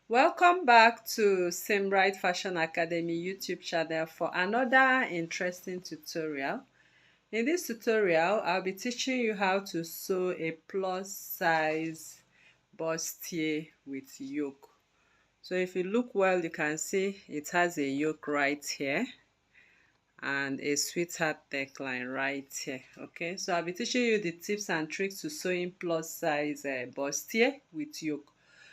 Welcome back to Simbright Fashion Academy YouTube channel for another interesting tutorial. In this tutorial, I'll be teaching you how to sew a plus size bustier with yoke. So if you look well, you can see it has a yoke right here and a sweetheart neckline right here. Okay, so I'll be teaching you the tips and tricks to sewing plus size bustier with yoke.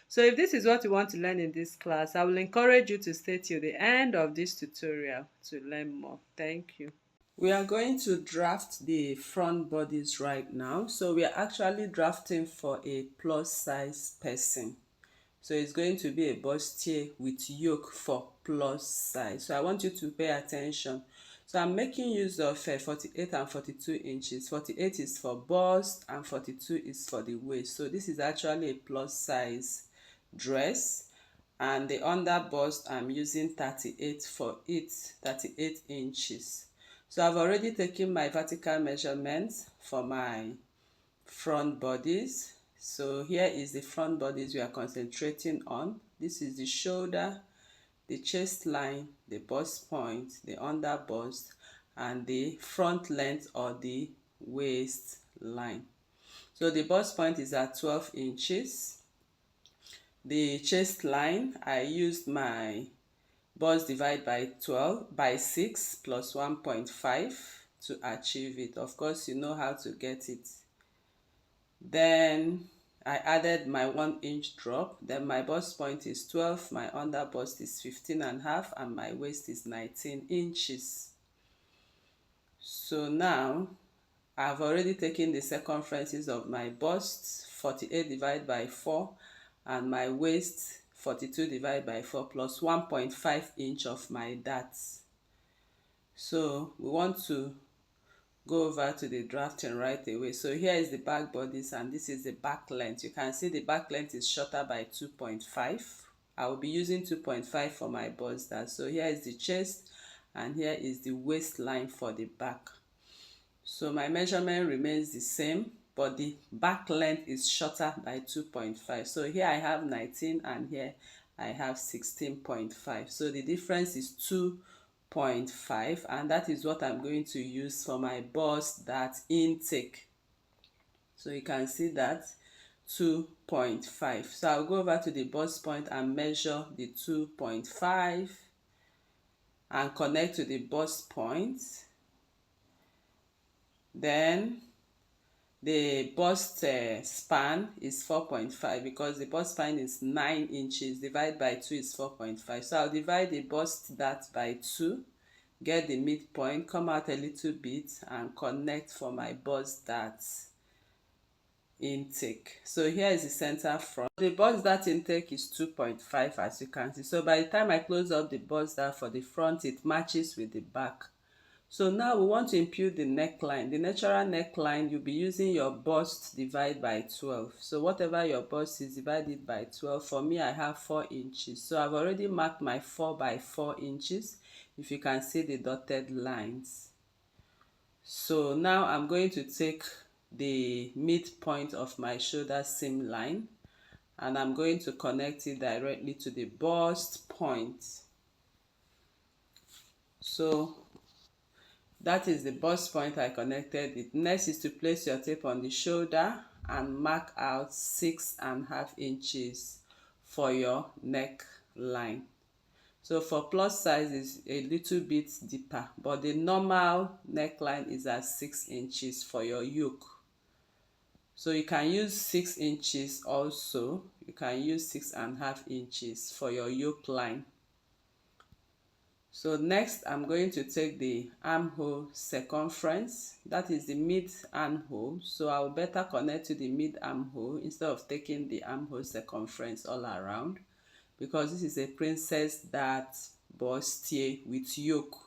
So if this is what you want to learn in this class, I will encourage you to stay till the end of this tutorial to learn more. Thank you. We are going to draft the front bodies right now. So we are actually drafting for a plus size person. So it's going to be a bustier with yoke for plus size. So I want you to pay attention. So I'm making use of 48 and 42 inches. 48 is for bust and 42 is for the waist. So this is actually a plus size dress, and the under bust I'm using 38 for it, 38 inches. So I've already taken my vertical measurements for my front bodies. So here is the front bodies we are concentrating on. This is the shoulder, the chest line, the bust point, the under bust, and the front length or the waist line. So the bust point is at 12 inches. The chest line, I used my bust divide by 12 by 6 plus 1.5 to achieve it. Of course, you know how to get it. Then I added my 1-inch drop. Then my bust point is 12, my under bust is 15.5, and my waist is 19 inches. So now I've already taken the circumferences of my bust, 48 divided by 4, and my waist 42 divided by 4 plus 1.5 inch of my darts. So we want to go over to the drafting right away. So here is the back bodies and this is the back length. You can see the back length is shorter by 2.5. I will be using 2.5 for my bust dart. So here is the chest and here is the waistline for the back. So my measurement remains the same, but the back length is shorter by 2.5. So here I have 19 and here I have 16.5. So the difference is 2.5, and that is what I'm going to use for my bust dart intake. So you can see that 2.5. So I'll go over to the bust point and measure the 2.5 and connect to the bust point. Then the bust span is 4.5 because the bust span is 9 inches. Divided by 2 is 4.5. So I'll divide the bust dart by 2, get the midpoint, come out a little bit, and connect for my bust dart intake. So here is the center front. The bust dart intake is 2.5 as you can see. So by the time I close up the bust dart for the front, it matches with the back. So now we want to impute the neckline. The natural neckline, you'll be using your bust divide by 12. So whatever your bust is, divided by 12. For me, I have 4 inches. So I've already marked my 4 by 4 inches. If you can see the dotted lines. So now I'm going to take the midpoint of my shoulder seam line and I'm going to connect it directly to the bust point. So that is the bust point I connected it. Next is to place your tape on the shoulder and mark out 6.5 inches for your neckline. So for plus size is a little bit deeper, but the normal neckline is at 6 inches for your yoke. So you can use 6 inches also. You can use 6.5 inches for your yoke line. So next I'm going to take the armhole circumference, that is the mid armhole. So I'll better connect to the mid armhole instead of taking the armhole circumference all around, because this is a princess dart bustier with yoke.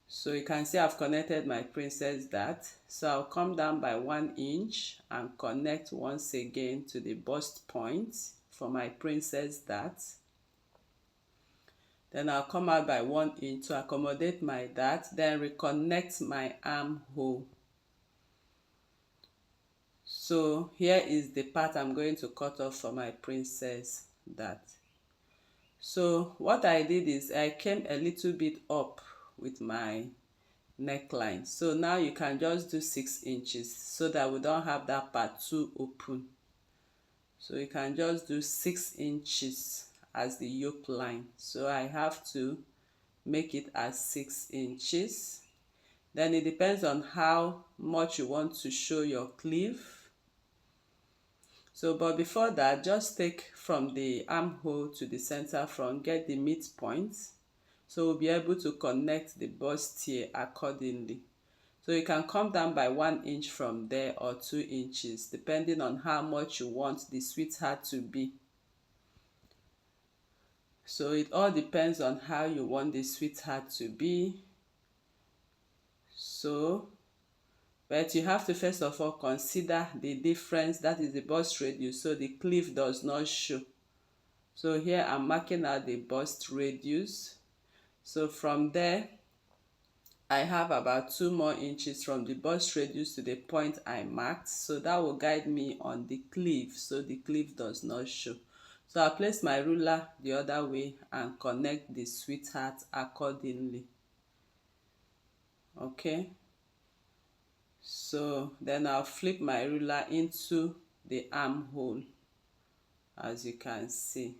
So you can see I've connected my princess dart. So I'll come down by 1 inch and connect once again to the bust point for my princess dart. Then I'll come out by 1 inch to accommodate my dart, then reconnect my armhole. So here is the part I'm going to cut off for my princess that. So what I did is I came a little bit up with my neckline. So now you can just do 6 inches so that we don't have that part too open. So you can just do 6 inches as the yoke line. So I have to make it as 6 inches. Then it depends on how much you want to show your cleave. So but before that, just take from the armhole to the center front, get the midpoint, so we'll be able to connect the bustier accordingly. So you can come down by 1 inch from there or 2 inches depending on how much you want the sweetheart to be. So it all depends on how you want the sweetheart to be. So but you have to first of all consider the difference, that is the bust radius, so the cleave does not show. So here I'm marking out the bust radius. So from there I have about 2 more inches from the bust radius to the point I marked, so that will guide me on the cleave, so the cleave does not show. So I'll place my ruler the other way and connect the sweetheart accordingly. Okay, so then I'll flip my ruler into the armhole, as you can see.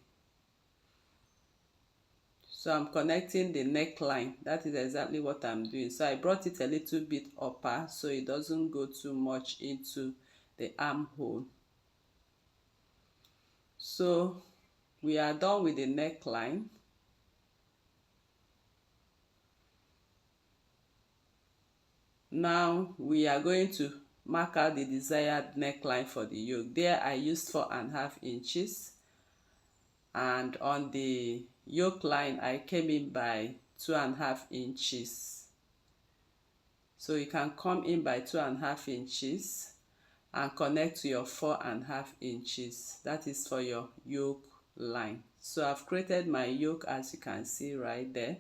So I'm connecting the neckline. That is exactly what I'm doing. So I brought it a little bit upper so it doesn't go too much into the armhole. So we are done with the neckline. Now we are going to mark out the desired neckline for the yoke. There I used 4.5 inches, and on the yoke line I came in by 2.5 inches. So you can come in by 2.5 inches and connect to your 4.5 inches. That is for your yoke line. So I've created my yoke, as you can see right there.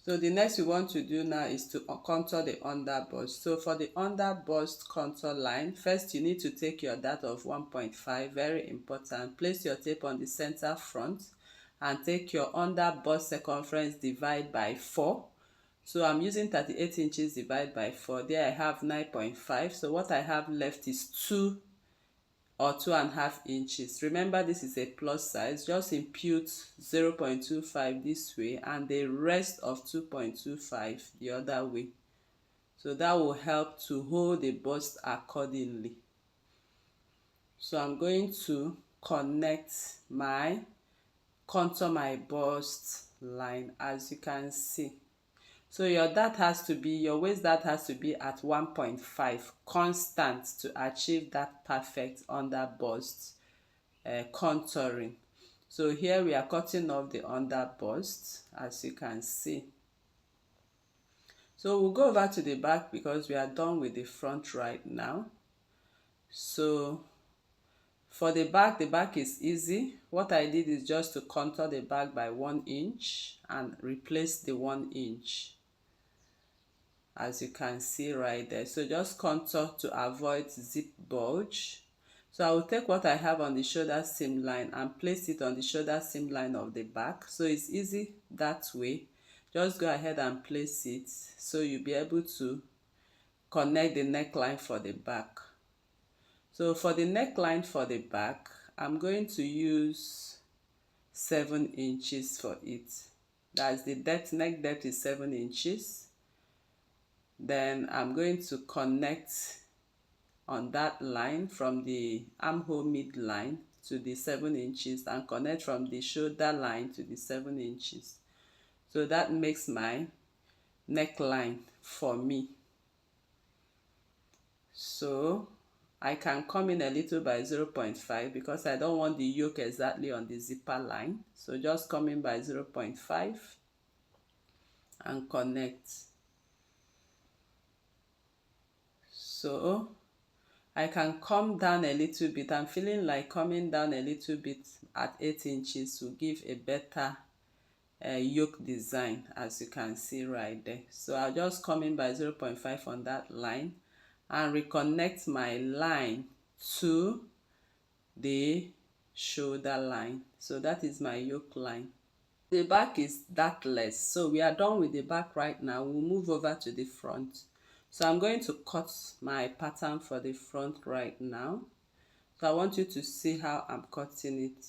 So the next we want to do now is to contour the under bust. So for the under bust contour line, first you need to take your dart of 1.5, very important. Place your tape on the center front and take your under bust circumference, divide by 4. So I'm using 38 inches divided by 4. There I have 9.5. So what I have left is 2 or 2.5 inches. Remember, this is a plus size. Just impute 0.25 this way and the rest of 2.25 the other way. So that will help to hold the bust accordingly. So I'm going to contour my bust line, as you can see. So your waist dart has to be at 1.5 constant to achieve that perfect under bust contouring. So here we are cutting off the under bust, as you can see. So we'll go over to the back because we are done with the front right now. So for the back is easy. What I did is just to contour the back by 1 inch and replace the 1 inch, as you can see right there. So just contour to avoid zip bulge. So I will take what I have on the shoulder seam line and place it on the shoulder seam line of the back. So it's easy that way. Just go ahead and place it so you'll be able to connect the neckline for the back. So for the neckline for the back, I'm going to use 7 inches for it. That's the neck depth is 7 inches. Then I'm going to connect on that line from the armhole midline to the 7 inches and connect from the shoulder line to the 7 inches. So that makes my neckline for me. So I can come in a little by 0.5 because I don't want the yoke exactly on the zipper line. So just come in by 0.5 and connect. So I can come down a little bit. I'm feeling like coming down a little bit at 8 inches to give a better yoke design, as you can see right there. So I'll just come in by 0.5 on that line and reconnect my line to the shoulder line. So that is my yoke line. The back is dartless, so we are done with the back right now. We'll move over to the front. So I'm going to cut my pattern for the front right now. So I want you to see how I'm cutting it.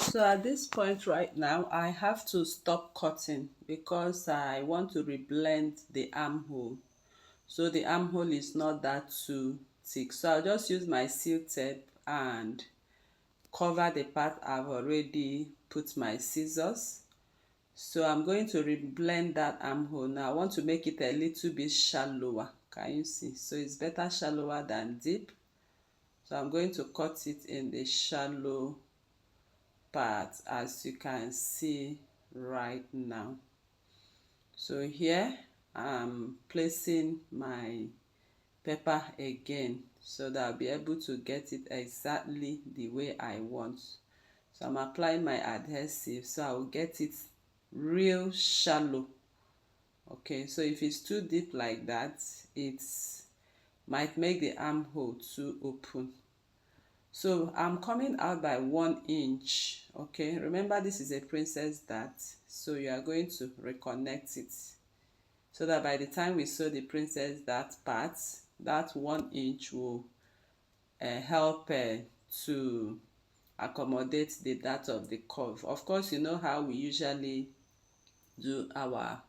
So at this point right now, I have to stop cutting because I want to reblend the armhole. So the armhole is not that too thick. So I'll just use my seal tape and cover the part I've already put my scissors. So I'm going to reblend that armhole now. I want to make it a little bit shallower. Can you see? So it's better shallower than deep. So I'm going to cut it in the shallow part, as you can see right now. So here I'm placing my pepper again so that I'll be able to get it exactly the way I want. So I'm applying my adhesive so I'll get it real shallow. Okay, so if it's too deep like that, it might make the armhole too open. So I'm coming out by 1 inch. Okay, remember this is a princess dart, so you are going to reconnect it so that by the time we sew the princess dart part, that 1 inch will help to accommodate the dart of the curve. Of course, you know how we usually do our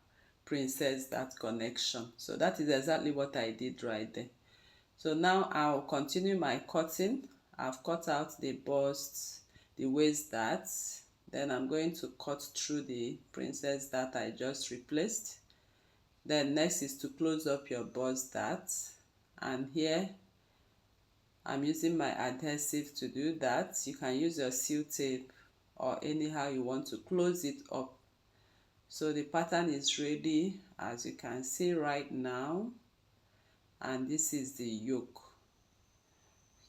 princess dart connection. So that is exactly what I did right there. So now I'll continue my cutting. I've cut out the bust, the waist dart. Then I'm going to cut through the princess dart I just replaced. Then next is to close up your bust dart. And here I'm using my adhesive to do that. You can use your seal tape or anyhow you want to close it up. So the pattern is ready, as you can see right now. And this is the yoke.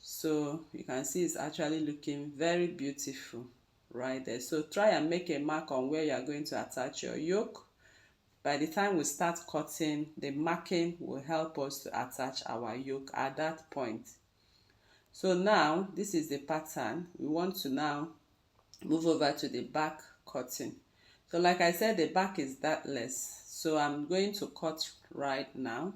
So you can see it's actually looking very beautiful right there. So try and make a mark on where you are going to attach your yoke. By the time we start cutting, the marking will help us to attach our yoke at that point. So now this is the pattern. We want to now move over to the back cutting. So like I said, the back is dartless, so I'm going to cut right now.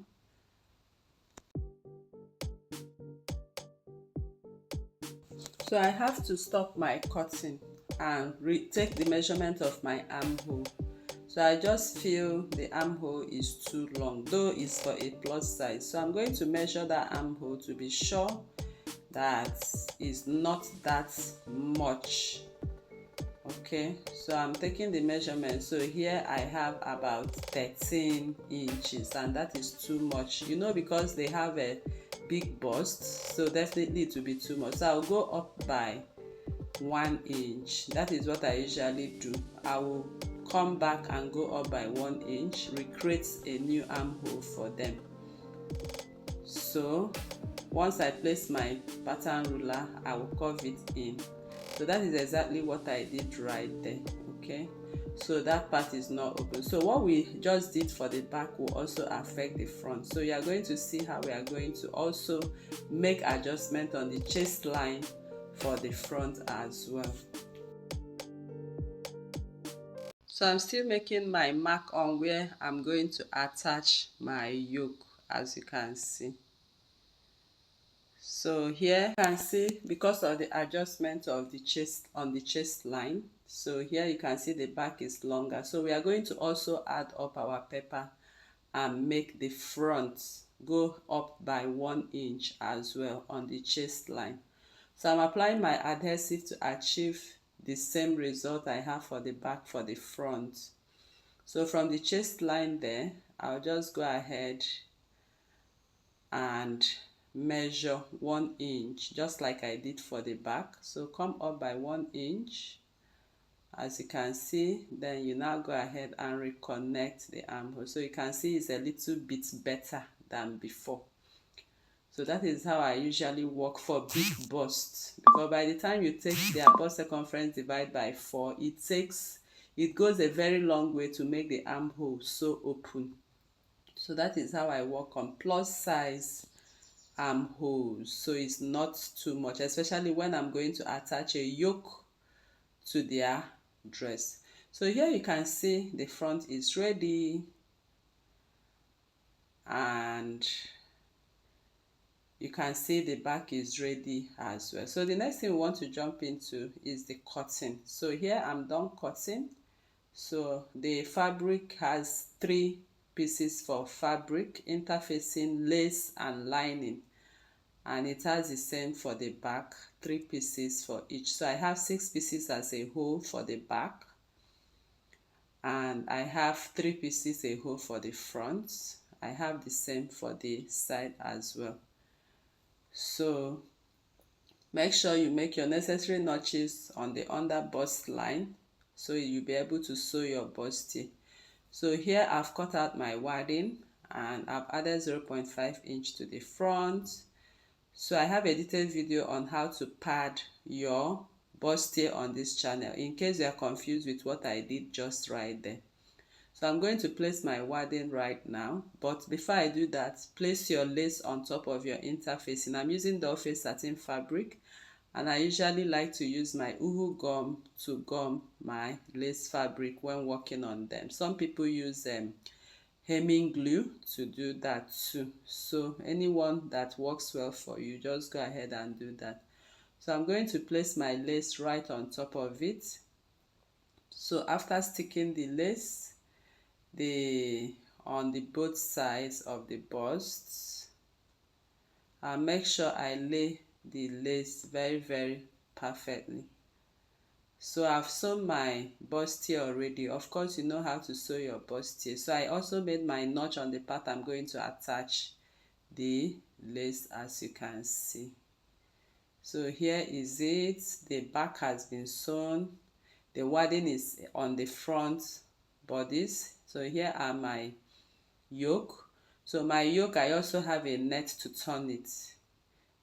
So I have to stop my cutting and take the measurement of my armhole. So I just feel the armhole is too long, though it's for a plus size. So I'm going to measure that armhole to be sure that it's not that much. Okay, so I'm taking the measurement. So here I have about 13 inches, and that is too much, you know, because they have a big bust, so definitely it will be too much. So I'll go up by 1 inch. That is what I usually do. I will come back and go up by 1 inch, recreate a new armhole for them. So once I place my pattern ruler, I will curve it in. So that is exactly what I did right there. Okay, so that part is not open. So what we just did for the back will also affect the front. So you are going to see how we are going to also make adjustment on the chest line for the front as well. So I'm still making my mark on where I'm going to attach my yoke, as you can see. So here you can see, because of the adjustment of the chest on the chest line, so here you can see the back is longer. So we are going to also add up our pepper and make the front go up by 1 inch as well on the chest line. So I'm applying my adhesive to achieve the same result I have for the back for the front. So from the chest line there, I'll just go ahead and measure 1 inch, just like I did for the back. So come up by 1 inch, as you can see. Then you now go ahead and reconnect the armhole. So you can see it's a little bit better than before. So that is how I usually work for big busts, because by the time you take their bust circumference divide by 4, it goes a very long way to make the armhole so open. So that is how I work on plus size armholes, so it's not too much, especially when I'm going to attach a yoke to their dress. So here you can see the front is ready, and you can see the back is ready as well. So the next thing we want to jump into is the cutting. So here I'm done cutting. So the fabric has 3 pieces for fabric, interfacing, lace and lining, and it has the same for the back, 3 pieces for each. So I have 6 pieces as a whole for the back, and I have 3 pieces a whole for the front. I have the same for the side as well. So make sure you make your necessary notches on the under bust line, so you'll be able to sew your bustier. So here I've cut out my wadding and I've added 0.5 inch to the front. So I have a detailed video on how to pad your bustier on this channel, in case you are confused with what I did just right there. So I'm going to place my wadding right now, but before I do that, place your lace on top of your interfacing. I'm using doll face satin fabric, and I usually like to use my uhu gum to gum my lace fabric when working on them. Some people use hemming glue to do that too. So anyone that works well for you, just go ahead and do that. So I'm going to place my lace right on top of it. So after sticking the lace on the both sides of the bust, I'll make sure I lay the lace very perfectly. So I've sewn my bustier already. Of course, you know how to sew your bustier. So I also made my notch on the part I'm going to attach the lace, as you can see. So here is it. The back has been sewn. The wadding is on the front bodice. So here are my yoke. So my yoke, I also have a net to turn it.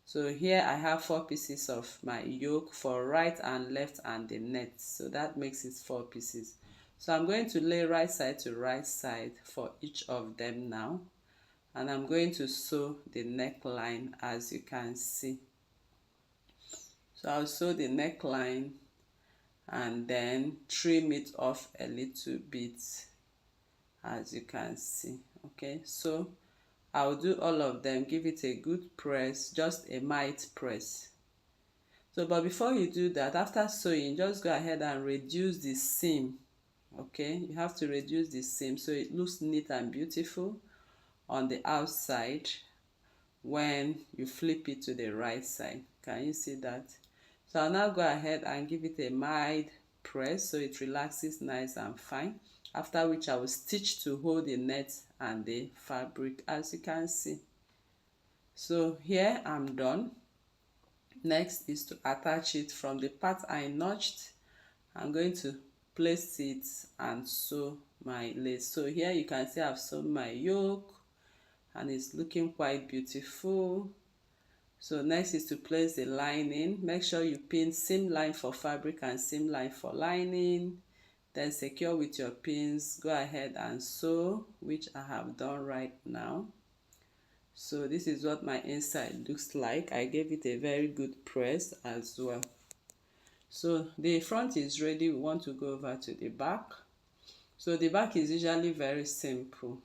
So here I have 4 pieces of my yoke for right and left and the net. So that makes it 4 pieces. So I'm going to lay right side to right side for each of them now. And I'm going to sew the neckline, as you can see. So I'll sew the neckline and then trim it off a little bit, as you can see. Okay, so I'll do all of them. Give it a good press, just a mild press. So but before you do that, after sewing, just go ahead and reduce the seam. Okay, you have to reduce the seam so it looks neat and beautiful on the outside when you flip it to the right side. Can you see that? So I'll now go ahead and give it a mild press so it relaxes nice and fine, after which I will stitch to hold the net and the fabric, as you can see. So here I'm done. Next is to attach it from the part I notched. I'm going to place it and sew my lace. So here you can see I've sewn my yoke and it's looking quite beautiful. So next is to place the lining. Make sure you pin seam line for fabric and seam line for lining. Then secure with your pins. Go ahead and sew, which I have done right now. So this is what my inside looks like. I gave it a very good press as well. So the front is ready. We want to go over to the back. So the back is usually very simple.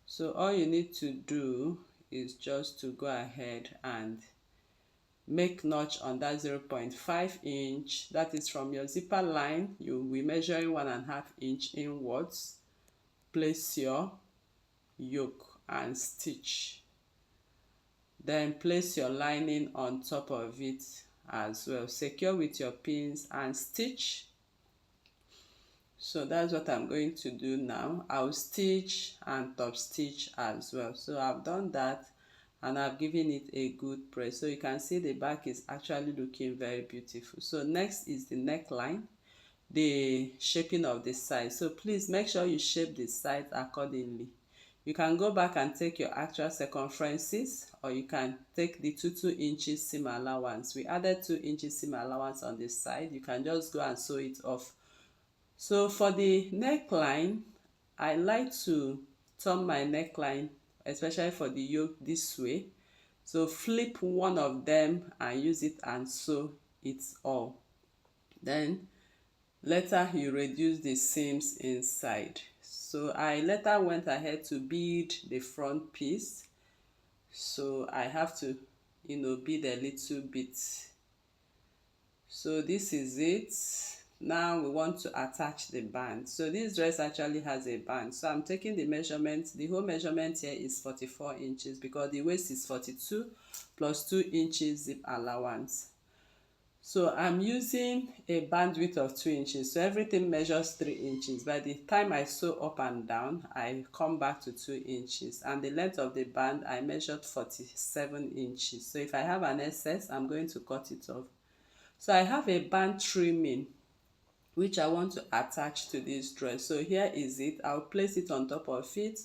So all you need to do is just to go ahead and make notch on that 0.5 inch. That is from your zipper line. You will be measuring 1.5 inch inwards. Place your yoke and stitch. Then place your lining on top of it as well. Secure with your pins and stitch. So that's what I'm going to do now. I'll stitch and top stitch as well. So I've done that and I've given it a good press. So you can see the back is actually looking very beautiful. So next is the neckline, the shaping of the sides. So please make sure you shape the sides accordingly. You can go back and take your actual circumferences, or you can take the 2 inches seam allowance. We added 2 inches seam allowance on this side. You can just go and sew it off. So for the neckline, I like to turn my neckline, especially for the yoke, this way. So flip one of them and use it and sew it all. Then later you reduce the seams inside. So I later went ahead to bead the front piece. So I have to, bead a little bit. So this is it. Now we want to attach the band. So this dress actually has a band. So I'm taking the measurement. The whole measurement here is 44 inches because the waist is 42 plus 2 inches zip allowance. So I'm using a bandwidth of 2 inches. So everything measures 3 inches. By the time I sew up and down, I come back to 2 inches. And the length of the band, I measured 47 inches. So if I have an excess, I'm going to cut it off. So I have a band trimming which I want to attach to this dress. So here is it. I'll place it on top of it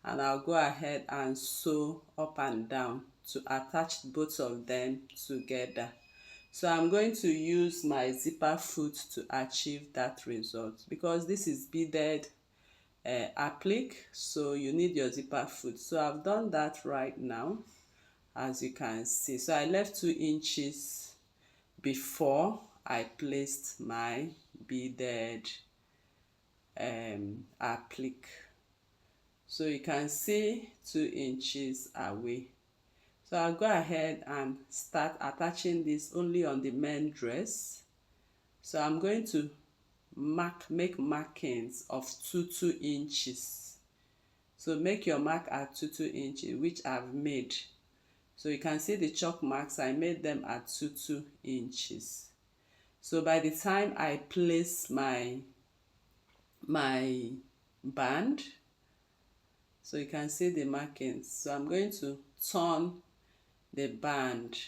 and I'll go ahead and sew up and down to attach both of them together. So I'm going to use my zipper foot to achieve that result because this is beaded applique, so you need your zipper foot. So I've done that right now, as you can see. So I left 2 inches before I placed my beaded applique. So you can see 2 inches away. So I'll go ahead and start attaching this only on the main dress. So I'm going to make markings of 2 inches. So make your mark at 2 inches, which I've made. So you can see the chalk marks, I made them at 2 inches. So by the time I place my band, so you can see the markings. So I'm going to turn the band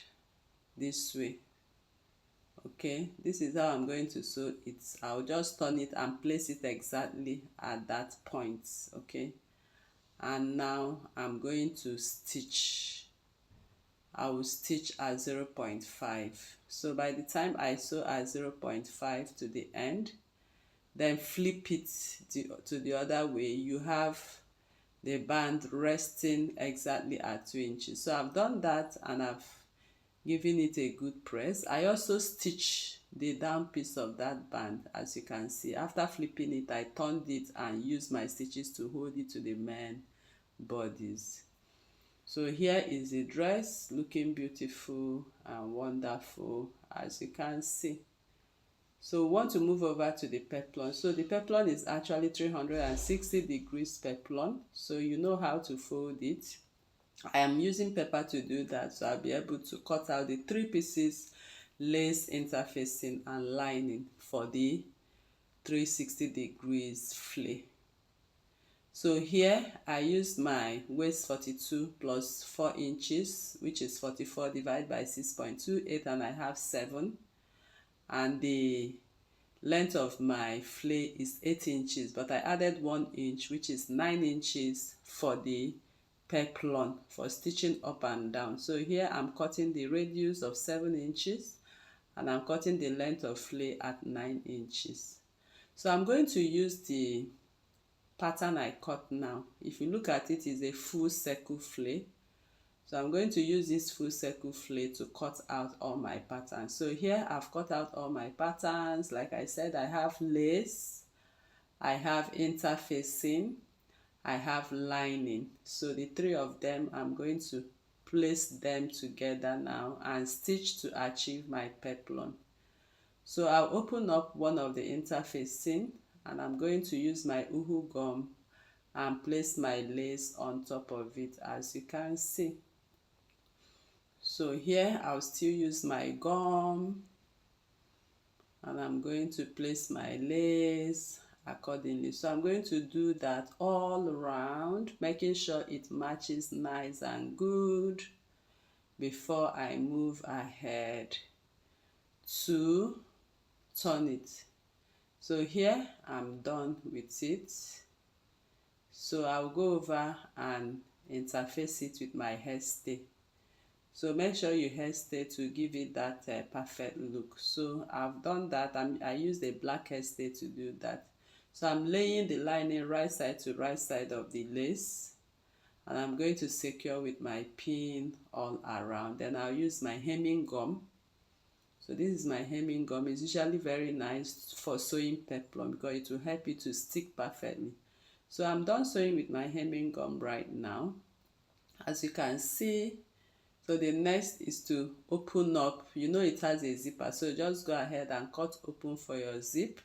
this way. Okay, this is how I'm going to sew it. I'll just turn it and place it exactly at that point. Okay, and now I'm going to stitch. I will stitch at 0.5. So by the time I sew at 0.5 to the end, then flip it to the other way, you have the band resting exactly at 2 inches. So I've done that and I've given it a good press. I also stitch the down piece of that band, as you can see. After flipping it, I turned it and used my stitches to hold it to the main bodies. So here is the dress, looking beautiful and wonderful, as you can see. So we want to move over to the peplon. So the peplon is actually 360 degrees peplon. So you know how to fold it. I am using paper to do that, so I'll be able to cut out the 3 pieces, lace interfacing and lining for the 360 degrees flay. So here I used my waist 42 plus 4 inches, which is 44 divided by 6.28, and I have 7. And the length of my flay is 8 inches, but I added 1 inch, which is 9 inches for the peplon for stitching up and down. So here I'm cutting the radius of 7 inches and I'm cutting the length of flay at 9 inches. So I'm going to use the pattern I cut now. If you look at it, is a full circle flay. So I'm going to use this full circle flay to cut out all my patterns. So here I've cut out all my patterns. Like I said, I have lace, I have interfacing, I have lining. So the 3 of them I'm going to place them together now and stitch to achieve my peplum. So I'll open up one of the interfacing and I'm going to use my uhu gum and place my lace on top of it, as you can see. So here I'll still use my gum and I'm going to place my lace accordingly. So I'm going to do that all around, making sure it matches nice and good before I move ahead to turn it. So here I'm done with it. So I'll go over and interface it with my hairstay. So make sure you hairstay to give it that perfect look. So I've done that. I used a black hairstay to do that. So I'm laying the lining right side to right side of the lace, and I'm going to secure with my pin all around. Then I'll use my hemming gum. So this is my hemming gum. It's usually very nice for sewing peplum because it will help it to stick perfectly. So I'm done sewing with my hemming gum right now, as you can see. So the next is to open up. You know it has a zipper, so just go ahead and cut open for your zip,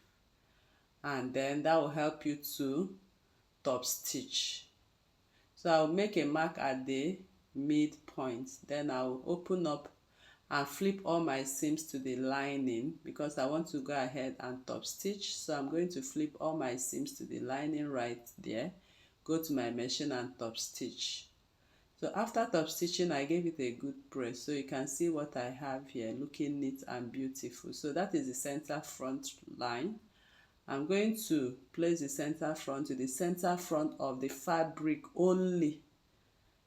and then that will help you to top stitch. So I'll make a mark at the midpoint, then I'll open up and flip all my seams to the lining because I want to go ahead and top stitch. So I'm going to flip all my seams to the lining right there, go to my machine and top stitch. So after top stitching, I gave it a good press, so you can see what I have here looking neat and beautiful. So that is the center front line. I'm going to place the center front to the center front of the fabric only.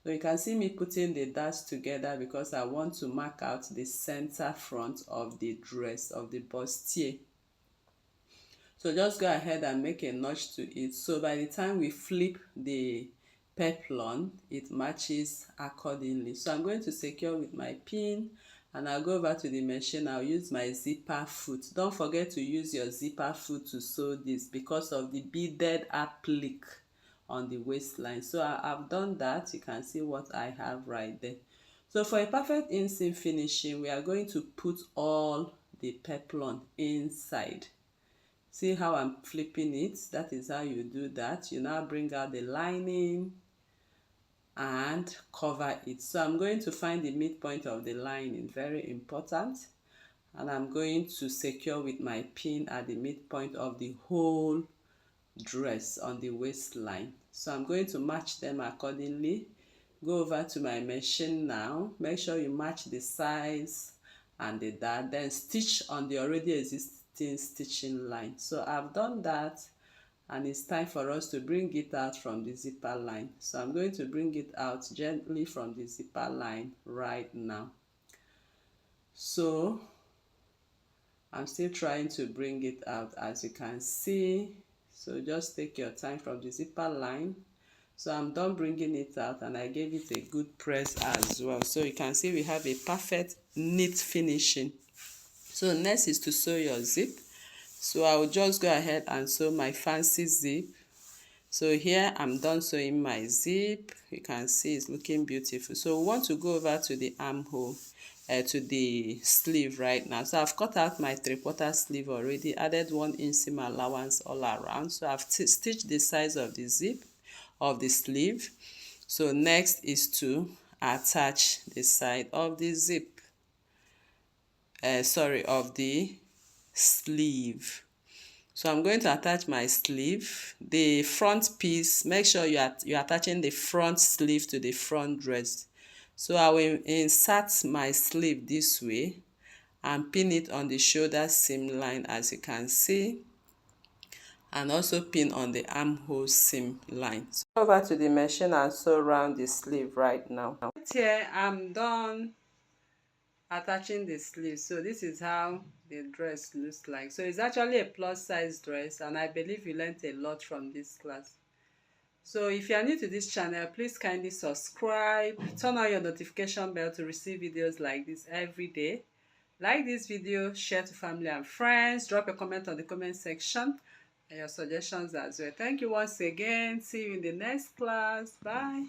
So you can see me putting the dots together because I want to mark out the center front of the dress, of the bustier. So just go ahead and make a notch to it, so by the time we flip the peplum, it matches accordingly. So I'm going to secure with my pin and I'll go over to the machine. I'll use my zipper foot. Don't forget to use your zipper foot to sew this because of the beaded applique on the waistline. So I've done that. You can see what I have right there. So for a perfect inseam finishing, we are going to put all the peplum inside. See how I'm flipping it? That is how you do that. You now bring out the lining and cover it. So I'm going to find the midpoint of the lining, very important, and I'm going to secure with my pin at the midpoint of the whole dress on the waistline. So I'm going to match them accordingly. Go over to my machine now, make sure you match the size and the dart, then stitch on the already existing stitching line. So I've done that, and it's time for us to bring it out from the zipper line. So I'm going to bring it out gently from the zipper line right now. So I'm still trying to bring it out, as you can see. So just take your time from the zipper line. So I'm done bringing it out, and I gave it a good press as well. So you can see we have a perfect neat finishing. So next is to sew your zip. So I will just go ahead and sew my fancy zip. So here I'm done sewing my zip. You can see it's looking beautiful. So we want to go over to the armhole, to the sleeve right now. So I've cut out my 3/4 sleeve already, added 1 inseam allowance all around. So I've stitched the size of the zip of the sleeve. So next is to attach the side of the zip, of the sleeve. So I'm going to attach my sleeve, the front piece. Make sure you're attaching the front sleeve to the front dress. So I will insert my sleeve this way and pin it on the shoulder seam line, as you can see, and also pin on the armhole seam line. So over to the machine and sew around the sleeve right now. Here I'm done attaching the sleeve. So this is how the dress looks like. So it's actually a plus size dress, and I believe you learned a lot from this class. So if you are new to this channel, please kindly subscribe, turn on your notification bell to receive videos like this every day. Like this video, share to family and friends, drop a comment on the comment section and your suggestions as well. Thank you once again. See you in the next class. Bye.